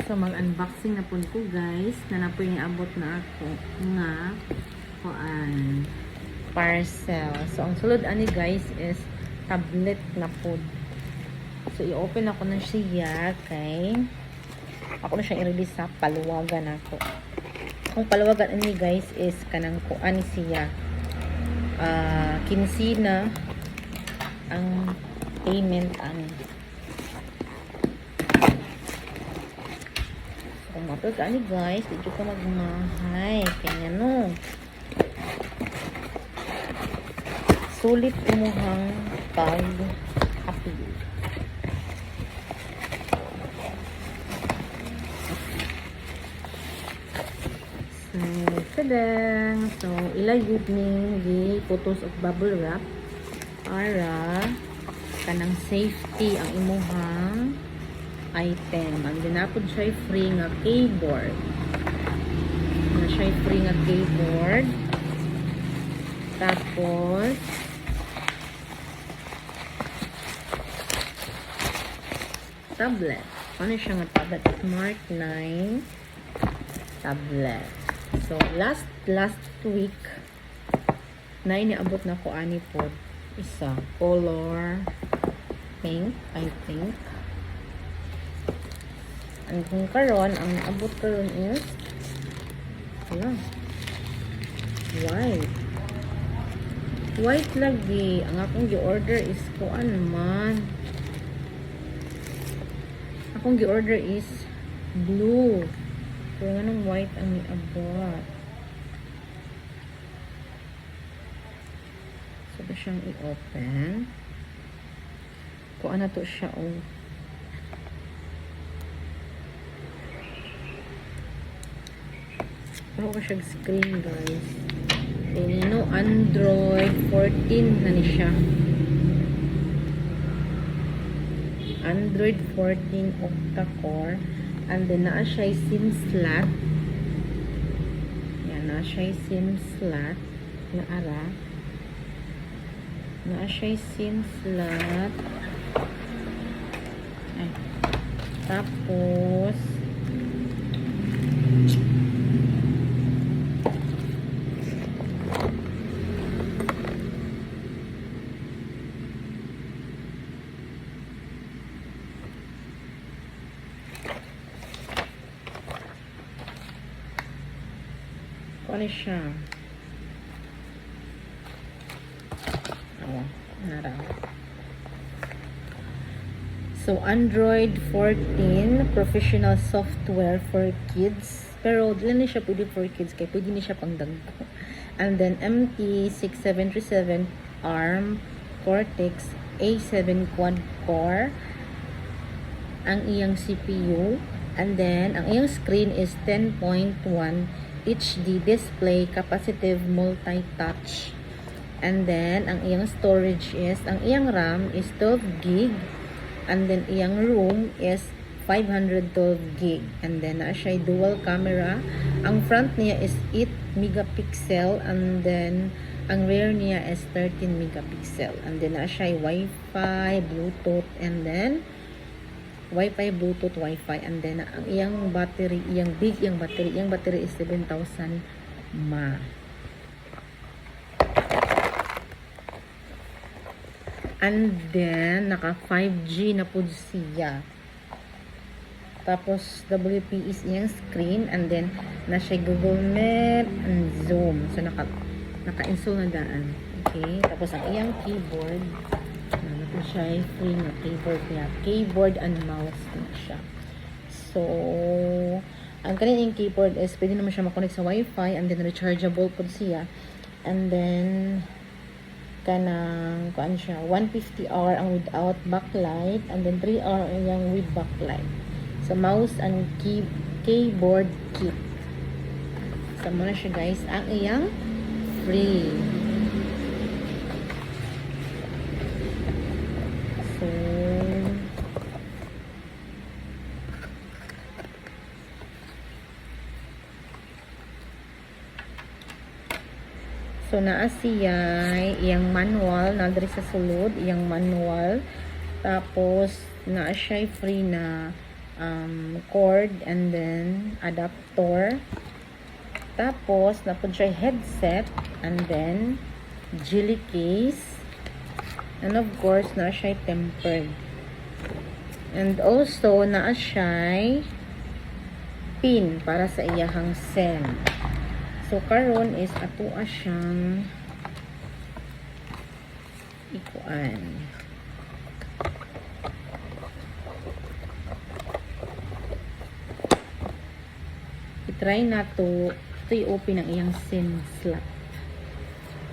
So, mag-unboxing na po ko guys. Na po yung abot na ako nga parcel. So, ang sulod ani guys is tablet na po. So, i-open ako na siya kay ako na siya i-release sa paluwagan ako. Ang paluwagan ani guys is kanang kuan siya. 15 na ang payment ani. So, matod ka ani guys, dito ka magmahay. Kaya no. Sulit umuhang pag-appeal. So, tadang! So, ilayod ni photos of bubble wrap para kanang safety ang imuhang item. Ang dinapod siya free nga keyboard. Na siya free nga keyboard. Tapos, tablet. Ano siya nga tablet? Smart 9 tablet. So, last week, na iniabot na ko ani po isa. Color pink, I think. And kung karon, ang abot karon is white lagi. Ang akong gi-order is kuan man. Akong gi-order is blue. Pero anong white ang niabot. So, ba siyang i-open. Kuan na to siya oh. Ano ka siya screen guys. No, Android 14 na ni siya. Android 14 octa-core. And then, naa siya SIM slot. Yan, naa siya SIM slot. Naara. Naa siya SIM slot. Ay. Tapos, ano siya? Nara. So, Android 14 professional software for kids. Pero, dili na siya pwede for kids kaya pwede na siya pang dagko. And then, MT6737 ARM Cortex A7 quad-core ang iyang CPU. And then, ang iyang screen is 10.1 HD display, capacitive multi-touch. And then, ang iyang storage is, ang iyang RAM is 12 gig. And then, iyang room is 512 gig. And then, na siya dual camera. Ang front niya is 8 megapixel. And then, ang rear niya is 13 megapixel. And then, na siya Wi-Fi, Bluetooth, and then, Wi-Fi, Bluetooth, Wi-Fi, and then ang iyang battery, iyang battery is 7,000 mAh. And then naka 5G na po siya. Tapos WP is iyang screen, and then na siya Google Meet and Zoom. So naka-install na daan. Okay, tapos ang iyang keyboard ito siya free na keyboard and mouse na siya. So, ang kanilang keyboard is pwede naman siya makonect sa Wi-Fi, and then rechargeable po siya. And then, kanang, kuan siya, 150 hour ang without backlight, and then 3 hour yung with backlight. So, mouse and keyboard kit. So, muna siya guys, ang iyang free. So, naa siya, iyang manual, nadri sa sulod, iyang manual. Tapos, naa siya free na cord and then adapter. Tapos napod siya headset and then jelly case, and of course na siya tempered, and also na siya pin para sa iyahang send. So karon is ato siyang ikuan. I-try na to. Ito i-open ang iyang SIM slot.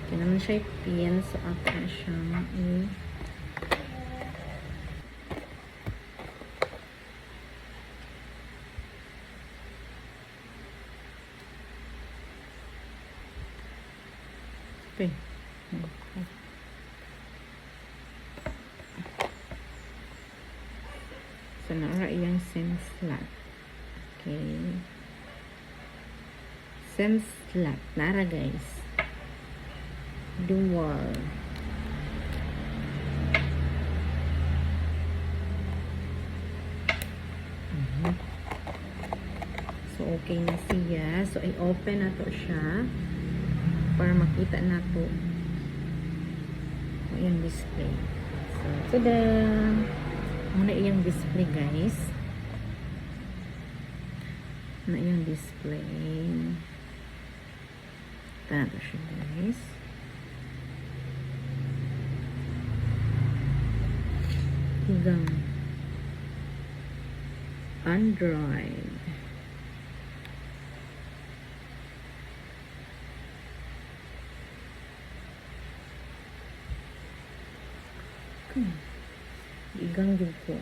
Okay naman siya pin. So ato na siyang okay. So, naara iyang SIM slot. Okay. SIM slot. Naara, guys. Dual. So, okay na siya. So, i-open na to siya para makita na to. Ayan, display. So, tada! Muna iyang display, guys. Na iyang display. Tada siya, guys. Higang Android. Igang yun po.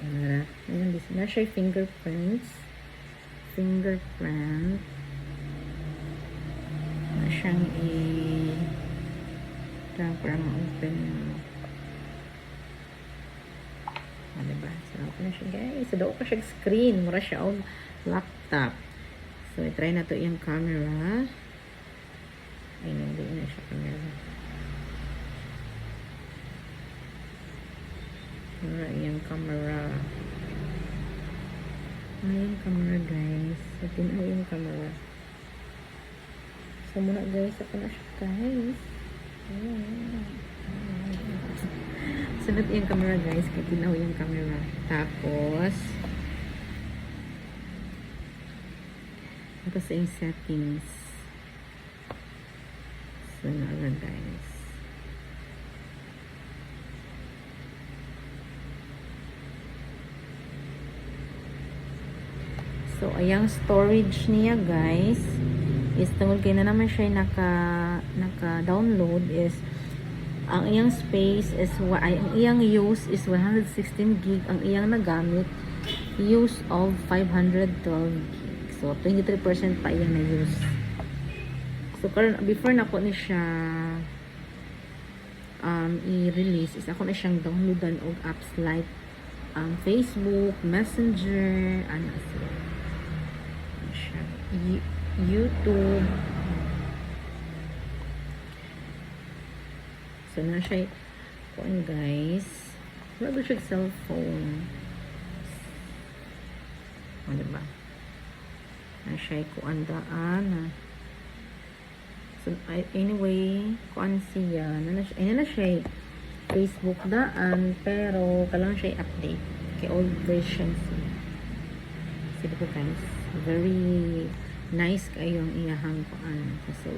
Ayan, na siya fingerprints. Fingerprint. Na siyang para ma-open mo. Diba? So, open na siya, guys. So, daw pa siya screen. Mura siya ang laptop. So, i-try na to yung camera. Ay, hindi na siya camera. Yung camera. Yung camera, guys. So, tinaw yung camera. So, muna, guys. Ako na siya, guys. Sunod yung camera, guys. Kaya tinaw yung camera. Tapos, sa yung settings. So, na, guys. So, ayang storage niya, guys, is tungkol kayo na naman siya naka-download is ang iyang space is ang iyang use is 116 gig, ang iyang nagamit use of 512 gig. So, 23% pa iyang na-use. So, before na ko ni siya i-release, is ako na siyang downloadan og apps like Facebook, Messenger, YouTube. So, na siya kuan, guys. Wala ba siya cellphone? O, diba? Na siya kuan daan. So, anyway, kuan siya. Na siya Facebook daan, pero kalang siya update. Kay old version siya. Sige po, guys. Very nice kayo ang iyahang kuan. So,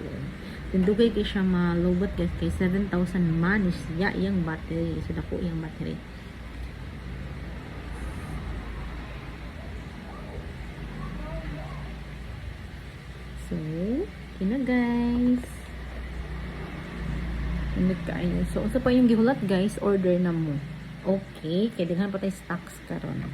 tindugay kayo siya malobot, guys. Kay 7,000 man is iyang battery. So, dako iyang battery. So, kina, guys. Hindi kayo. So, unsa pa yung gihulat, guys, order na mo. Okay. Kaya daghan pa tayo stocks karon.